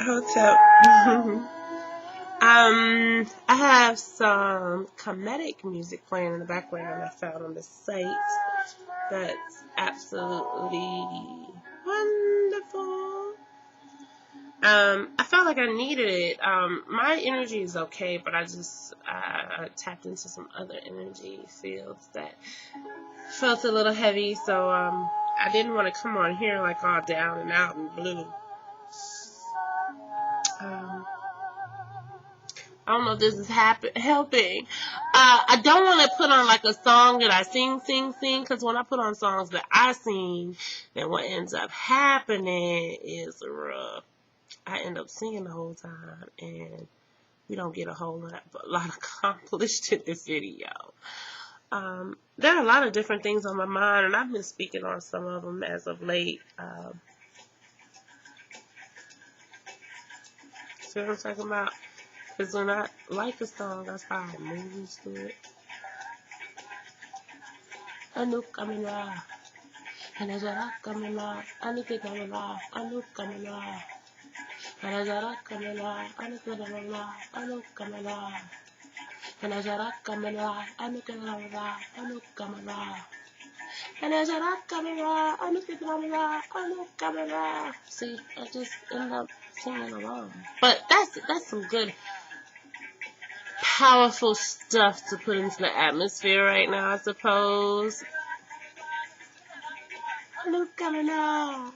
Hotel. I have some comedic music playing in the background I found on the site. That's absolutely wonderful. I felt like I needed it. My energy is okay, but I tapped into some other energy fields that felt a little heavy, so I didn't want to come on here like all down and out and blue. I don't know if this is helping. I don't want to put on like a song that I sing, because when I put on songs that I sing, then what ends up happening is I end up singing the whole time, and we don't get a whole lot accomplished in this video. There are a lot of different things on my mind, and I've been speaking on some of them as of late. See what I'm talking about? Because when I like a song, I start moving to it. Anu kamera, anajara kamera, anu kamera, anu kamera, anajara kamera, anu kamera, anu kamera, anajara kamera, anu kamera, anu kamera, anajara kamera, anu kamera, anu kamera. See, I just end up singing along. But that's some good, powerful stuff to put into the atmosphere right now, I suppose. Look coming out.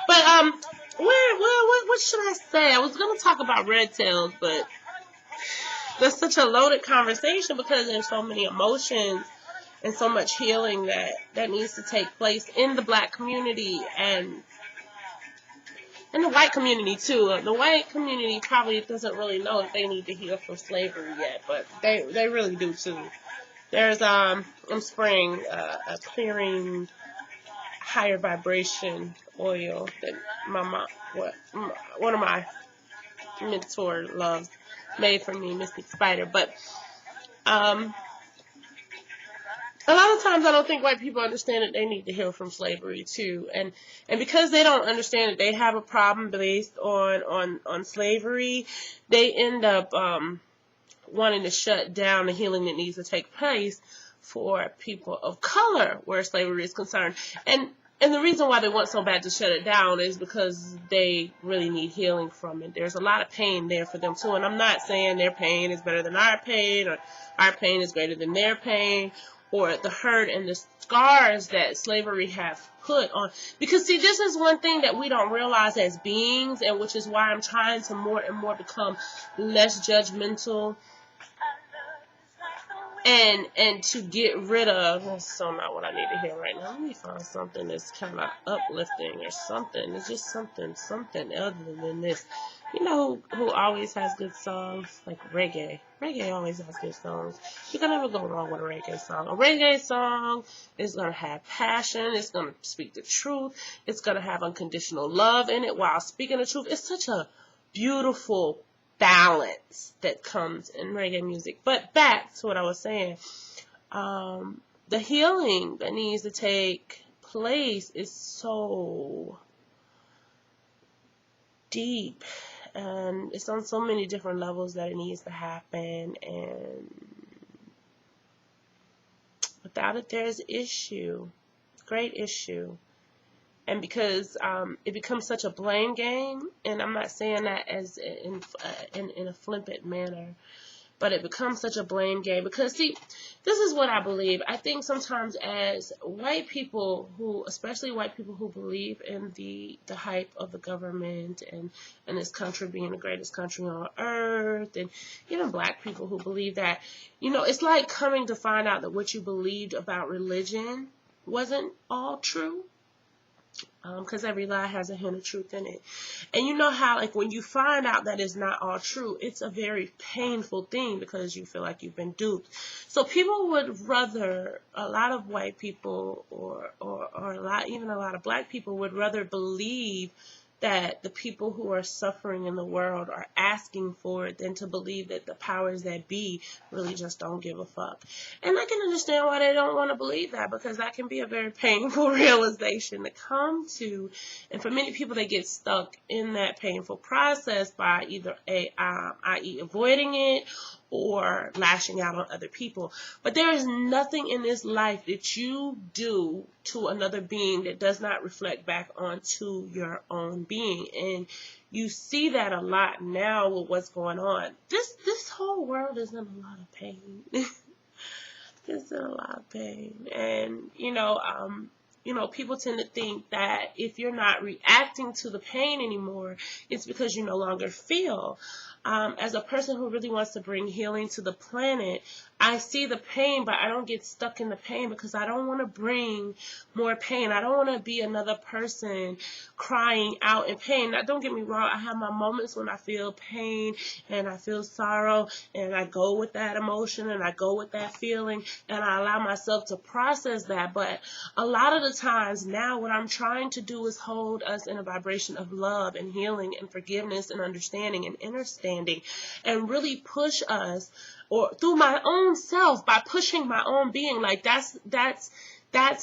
But what should I say? I was gonna talk about red tails, but that's such a loaded conversation because there's so many emotions and so much healing that needs to take place in the black community and in the white community too. The white community probably doesn't really know if they need to heal from slavery yet, but they really do too. There's I'm spraying a clearing higher vibration oil that one of my mentor loves made for me, Mystic Spider. But a lot of times I don't think white people understand that they need to heal from slavery too, and because they don't understand that they have a problem based on slavery, they end up wanting to shut down the healing that needs to take place for people of color where slavery is concerned. And the reason why they want so bad to shut it down is because they really need healing from it. There's a lot of pain there for them too. And I'm not saying their pain is better than our pain or our pain is greater than their pain or the hurt and the scars that slavery have put on. Because see, this is one thing that we don't realize as beings, and which is why I'm trying to more and more become less judgmental and to get rid of, that's so not what I need to hear right now. Let me find something that's kind of uplifting or something. It's just something other than this. You know who always has good songs? Like reggae. Reggae always has good songs. You can never go wrong with a reggae song. A reggae song is going to have passion. It's going to speak the truth. It's going to have unconditional love in it while speaking the truth. It's such a beautiful balance that comes in reggae music. But back to what I was saying, the healing that needs to take place is so deep, and it's on so many different levels that it needs to happen, and without it there's issue, great issue. And because it becomes such a blame game, and I'm not saying that as in a flippant manner, but it becomes such a blame game. Because, see, this is what I believe. I think sometimes as white people especially white people who believe in the hype of the government and this country being the greatest country on earth, and even black people who believe that, it's like coming to find out that what you believed about religion wasn't all true. Because every lie has a hint of truth in it. And you know how, like, when you find out that it's not all true, it's a very painful thing because you feel like you've been duped. So people would rather, a lot of white people or even a lot of black people would rather believe that the people who are suffering in the world are asking for it than to believe that the powers that be really just don't give a fuck. And I can understand why they don't want to believe that, because that can be a very painful realization to come to. And for many people, they get stuck in that painful process by either i.e. avoiding it or lashing out on other people. But there is nothing in this life that you do to another being that does not reflect back onto your own being. And you see that a lot now with what's going on. This whole world is in a lot of pain. It's in a lot of pain. And, people tend to think that if you're not reacting to the pain anymore, it's because you no longer feel. As a person who really wants to bring healing to the planet, I see the pain, but I don't get stuck in the pain because I don't want to bring more pain. I don't want to be another person crying out in pain. Now, don't get me wrong. I have my moments when I feel pain and I feel sorrow, and I go with that emotion and I go with that feeling, and I allow myself to process that. But a lot of the times now, what I'm trying to do is hold us in a vibration of love and healing and forgiveness and understanding and understanding, and really push us, or through my own self, by pushing my own being. Like that's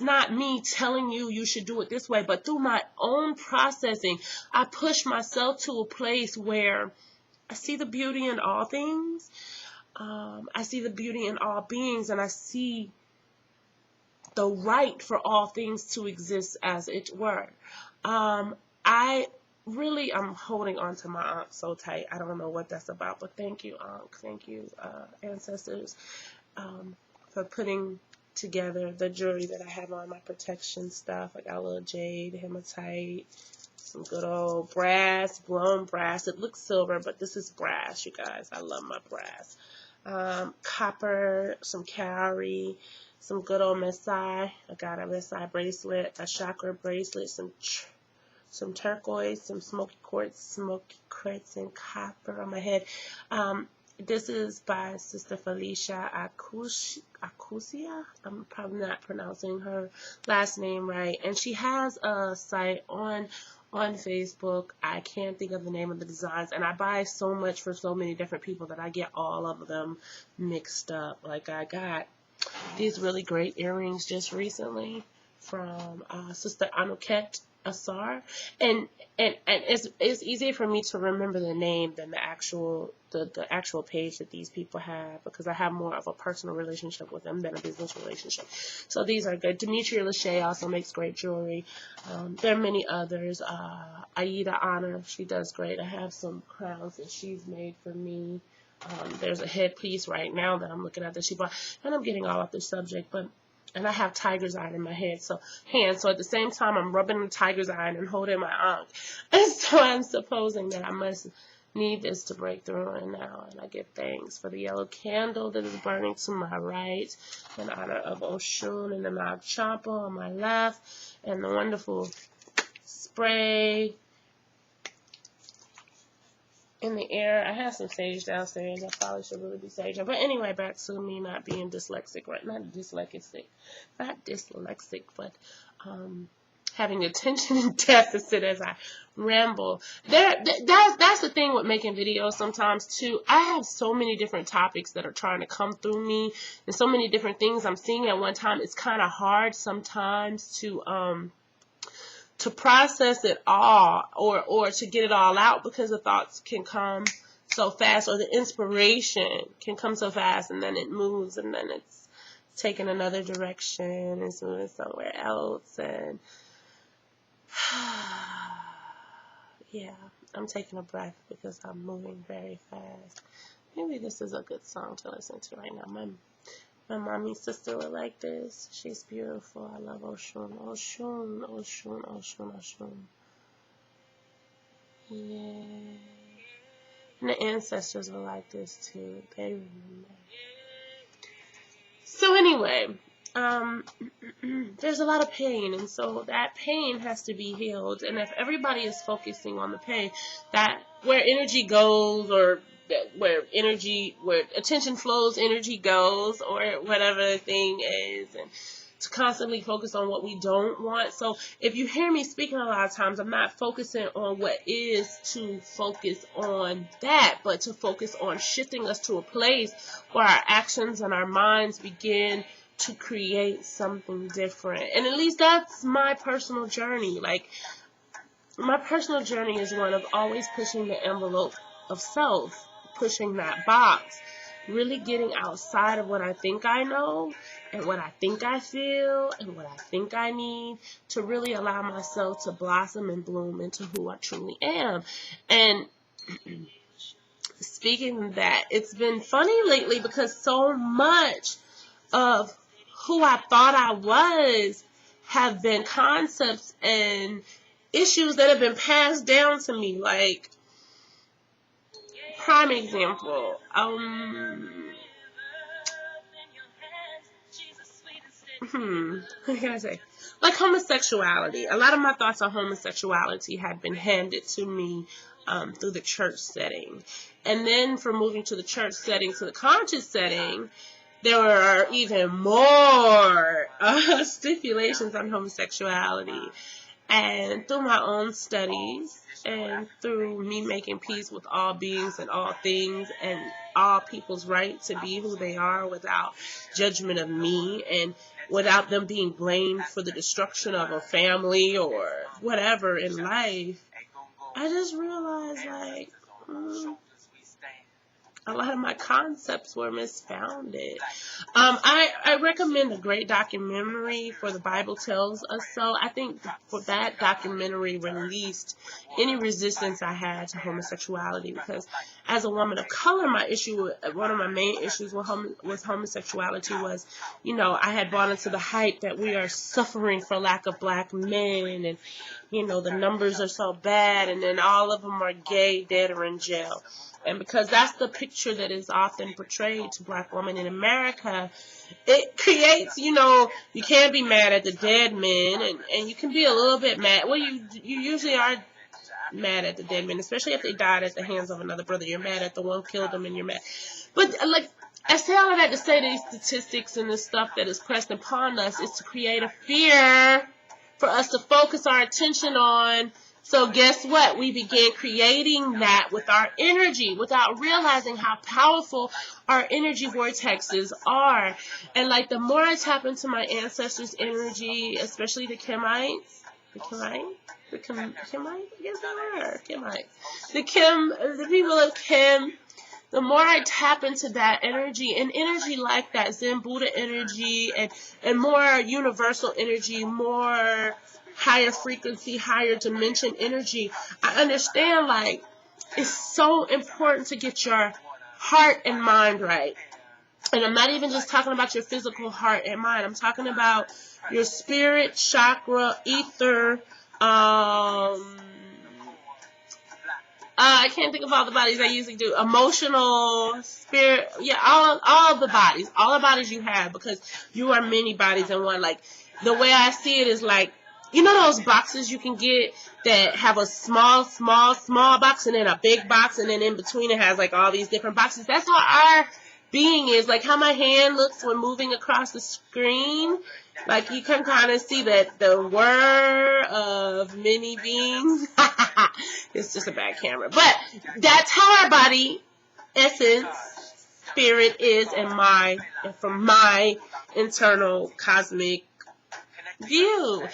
not me telling you should do it this way, but through my own processing, I push myself to a place where I see the beauty in all things. I see the beauty in all beings, and I see the right for all things to exist, as it were. I'm holding on to my Ankh so tight. I don't know what that's about, but thank you, Ankh. Thank you, ancestors, for putting together the jewelry that I have on, my protection stuff. I got a little jade, hematite, some good old brass, blown brass. It looks silver, but this is brass, you guys. I love my brass. Copper, some cowrie, some good old Messai. I got a Messai bracelet, a chakra bracelet, some turquoise, some smoky quartz and copper on my head. This is by Sister Felicia Acusia. I'm probably not pronouncing her last name right. And she has a site on Facebook. I can't think of the name of the designs. And I buy so much for so many different people that I get all of them mixed up. Like, I got these really great earrings just recently from Sister Anuket Asar, and it's easier for me to remember the name than the actual page that these people have, because I have more of a personal relationship with them than a business relationship. So these are good. Demetria Lachey also makes great jewelry. There are many others. Aida Honor, she does great. I have some crowns that she's made for me. There's a headpiece right now that I'm looking at that she bought, and I'm getting all off the subject, and I have tiger's eye in my head, so at the same time I'm rubbing the tiger's eye and holding my Ankh. And so I'm supposing that I must need this to break through, and now, and I give thanks for the yellow candle that is burning to my right in honor of Oshun, and the Mount Champa on my left, and the wonderful spray in the air. I have some sage downstairs. I probably should really be saging. But anyway, back to me not being dyslexic, right? Not dyslexic, but having attention deficit as I ramble. That's the thing with making videos sometimes too. I have so many different topics that are trying to come through me, and so many different things I'm seeing at one time. It's kind of hard sometimes to process it all, or to get it all out, because the thoughts can come so fast, or the inspiration can come so fast, and then it moves, and then it's taking another direction, and it's moving somewhere else, and yeah, I'm taking a breath because I'm moving very fast. Maybe this is a good song to listen to right now. My mommy's sister would like this. She's beautiful. I love Oshun. Oshun, Oshun, Oshun, Oshun. Yeah. And the ancestors were like this too. They remember. So anyway, there's a lot of pain, and so that pain has to be healed. And if everybody is focusing on the pain, that where energy goes, or where attention flows, energy goes, or whatever the thing is. And to constantly focus on what we don't want. So if you hear me speaking a lot of times, I'm not focusing on what is to focus on that, but to focus on shifting us to a place where our actions and our minds begin to create something different. And at least that's my personal journey. Like, my personal journey is one of always pushing the envelope of self, pushing that box, really getting outside of what I think I know and what I think I feel and what I think I need, to really allow myself to blossom and bloom into who I truly am. And speaking of that, it's been funny lately because so much of who I thought I was have been concepts and issues that have been passed down to me. Like, prime example, what can I say? Like homosexuality. A lot of my thoughts on homosexuality had been handed to me through the church setting. And then from moving to the church setting to the conscious setting, there were even more stipulations on homosexuality. And through my own studies and through me making peace with all beings and all things and all people's right to be who they are without judgment of me and without them being blamed for the destruction of a family or whatever in life, I just realized, like, a lot of my concepts were misfounded. I recommend a great documentary for The Bible Tells Us So. I think for that documentary released any resistance I had to homosexuality, because as a woman of color, one of my main issues with homosexuality was, I had bought into the hype that we are suffering for lack of black men, and, the numbers are so bad, and then all of them are gay, dead, or in jail. And because that's the picture that is often portrayed to black women in America, it creates, you can't be mad at the dead men, and you can be a little bit mad. Well, you usually are mad at the dead men, especially if they died at the hands of another brother. You're mad at the one who killed them, and you're mad. But, like, I say all of that to say these statistics and the stuff that is pressed upon us is to create a fear for us to focus our attention on. So guess what? We began creating that with our energy without realizing how powerful our energy vortexes are. And like, the more I tap into my ancestors' energy, especially the Kemites, the people of Kim, the more I tap into that energy, and energy like that, Zen Buddha energy, and more universal energy, more higher frequency, higher dimension energy, I understand, like, it's so important to get your heart and mind right. And I'm not even just talking about your physical heart and mind. I'm talking about your spirit, chakra, ether, I can't think of all the bodies I usually do. Emotional, spirit, yeah, all the bodies you have, because you are many bodies in one. Like, the way I see it is like, those boxes you can get that have a small box and then a big box, and then in between it has like all these different boxes. That's how our being is, like how my hand looks when moving across the screen. Like, you can kind of see that the whir of many beings. It's just a bad camera. But that's how our body, essence, spirit is, and from my internal cosmic view.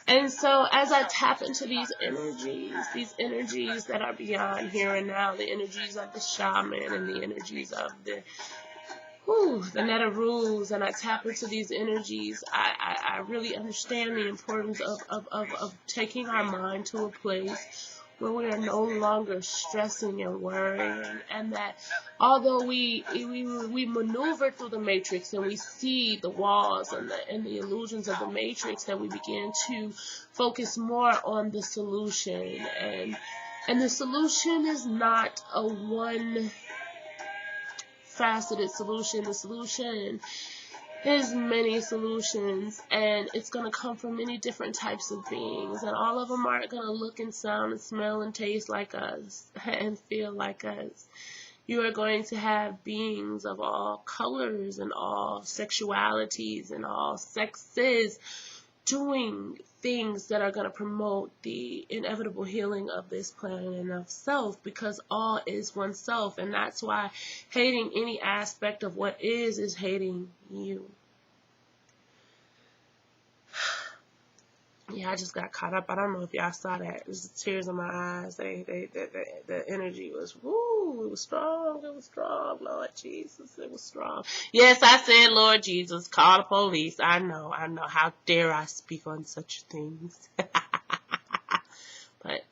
And so as I tap into these energies that are beyond here and now, the energies of the shaman and the energies of the Netarules, and I tap into these energies, I really understand the importance of taking our mind to a place where we are no longer stressing and worrying, and that although we maneuver through the matrix and we see the walls and the illusions of the matrix, that we begin to focus more on the solution, and the solution is not a one faceted solution. The solution is many solutions, and it's going to come from many different types of beings, and all of them aren't going to look and sound and smell and taste like us and feel like us. You are going to have beings of all colors and all sexualities and all sexes doing things that are going to promote the inevitable healing of this planet and of self, because all is oneself. And that's why hating any aspect of what is hating you. Yeah, I just got caught up. I don't know if y'all saw that. There's tears in my eyes. The energy was, woo, it was strong. It was strong, Lord Jesus. It was strong. Yes, I said, Lord Jesus, call the police. I know. How dare I speak on such things? But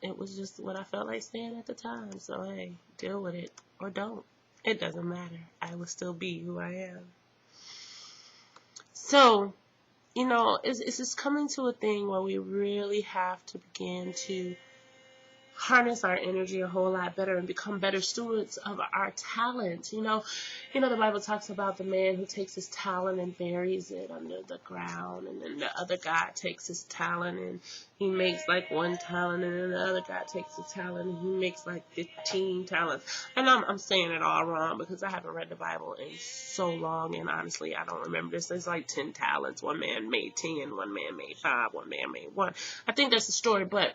it was just what I felt like saying at the time. So, hey, deal with it or don't. It doesn't matter. I will still be who I am. So, you know, it's just coming to a thing where we really have to begin to harness our energy a whole lot better and become better stewards of our talent. You know, the Bible talks about the man who takes his talent and buries it under the ground, and then the other guy takes his talent and he makes like 1 talent, and then the other guy takes his talent and he makes like 15 talents. And I'm saying it all wrong because I haven't read the Bible in so long, and honestly I don't remember this. There's like 10 talents. One man made 10, one man made 5, one man made 1. I think that's the story, but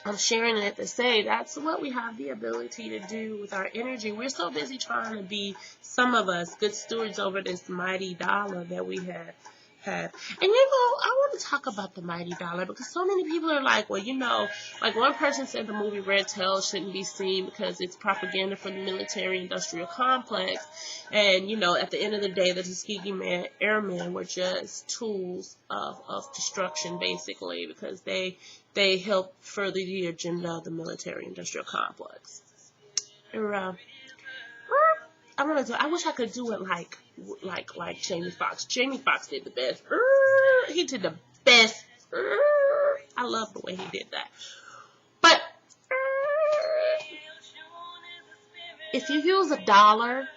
I'm sharing it to say that's what we have the ability to do with our energy. We're so busy trying to be, some of us, good stewards over this mighty dollar that we have. And you know, I want to talk about the mighty dollar because so many people are like, well, you know, like one person said the movie Red Tail shouldn't be seen because it's propaganda for the military-industrial complex. And, you know, at the end of the day, the Tuskegee Airmen were just tools of destruction, basically, because they help further the agenda of the military-industrial complex. I wish I could do it like Jamie Foxx. Jamie Foxx did the best. He did the best. I love the way he did that. But if you use a dollar,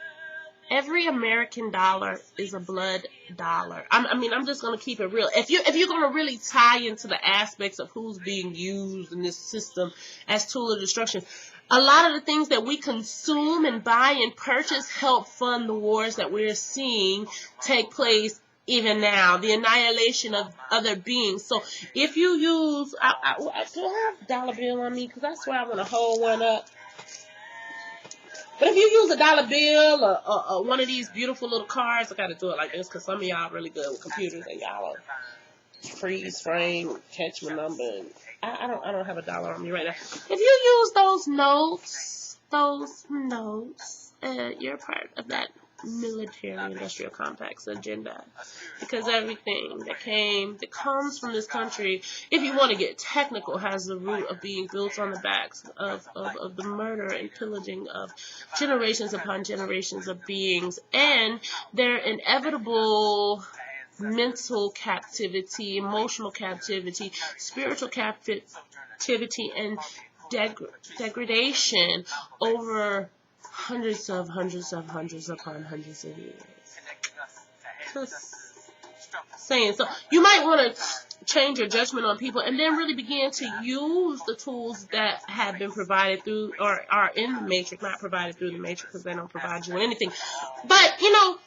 every American dollar is a blood dollar. I'm just gonna keep it real. If you're gonna really tie into the aspects of who's being used in this system as tool of destruction, a lot of the things that we consume and buy and purchase help fund the wars that we're seeing take place even now, the annihilation of other beings. So if you use, do I have a dollar bill on me? Because I swear I want to hold one up. But if you use a dollar bill or one of these beautiful little cards, I got to do it like this because some of y'all are really good with computers and y'all are freeze frame, catch my number. And I don't have a dollar on me right now. If you use those notes, you're part of that military-industrial complex agenda, because everything that comes from this country, if you want to get technical, has the root of being built on the backs of the murder and pillaging of generations upon generations of beings, and their inevitable mental captivity, emotional captivity, spiritual captivity, and degradation over hundreds upon hundreds of years. Just saying. So you might want to change your judgment on people and then really begin to use the tools that have been provided through or are in the matrix, not provided through the matrix because they don't provide you with anything. But, you know,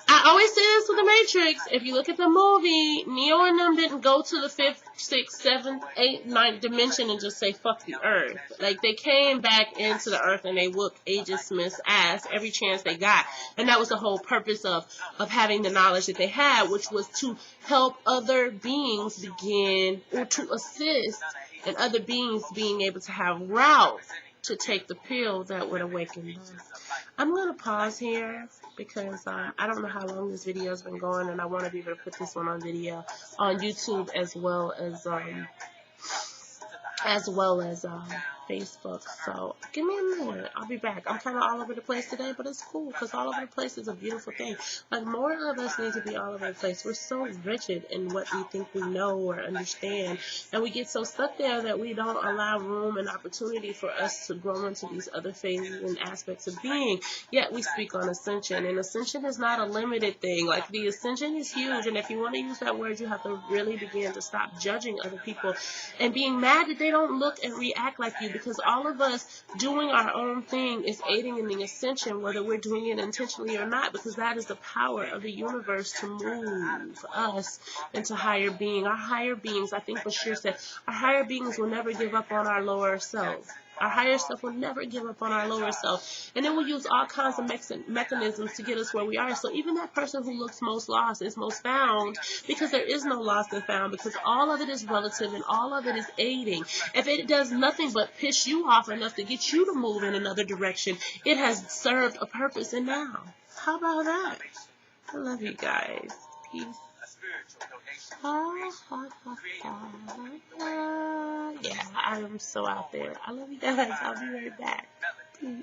I always say this with the Matrix. If you look at the movie, Neo and them didn't go to the 5th, 6th, 7th, 8th, 9th dimension and just say, fuck the earth. Like, they came back into the earth and they whooped Agent Smith's ass every chance they got. And that was the whole purpose of having the knowledge that they had, which was to help other beings begin, or to assist in other beings being able to have routes to take the pill that would awaken them. I'm going to pause here because I don't know how long this video has been going, and I want to be able to put this one on video on YouTube as well as Facebook. So give me a minute. I'll be back. I'm kind of all over the place today, but it's cool because all over the place is a beautiful thing. Like, more of us need to be all over the place. We're so rigid in what we think we know or understand, and we get so stuck there that we don't allow room and opportunity for us to grow into these other phases and aspects of being. Yet we speak on ascension, and ascension is not a limited thing. Like, the ascension is huge, and if you want to use that word, you have to really begin to stop judging other people and being mad that they don't look and react like you, because all of us doing our own thing is aiding in the ascension, whether we're doing it intentionally or not, because that is the power of the universe to move us into higher being. Our higher beings, I think Bashir said, our higher beings will never give up on our lower self. Our higher self will never give up on our lower self. And then we'll use all kinds of mechanisms to get us where we are. So even that person who looks most lost is most found, because there is no lost and found, because all of it is relative and all of it is aiding. If it does nothing but piss you off enough to get you to move in another direction, it has served a purpose. And now, how about that? I love you guys. Peace. Yeah, I am so out there. I love you guys. I'll be right back. Peace.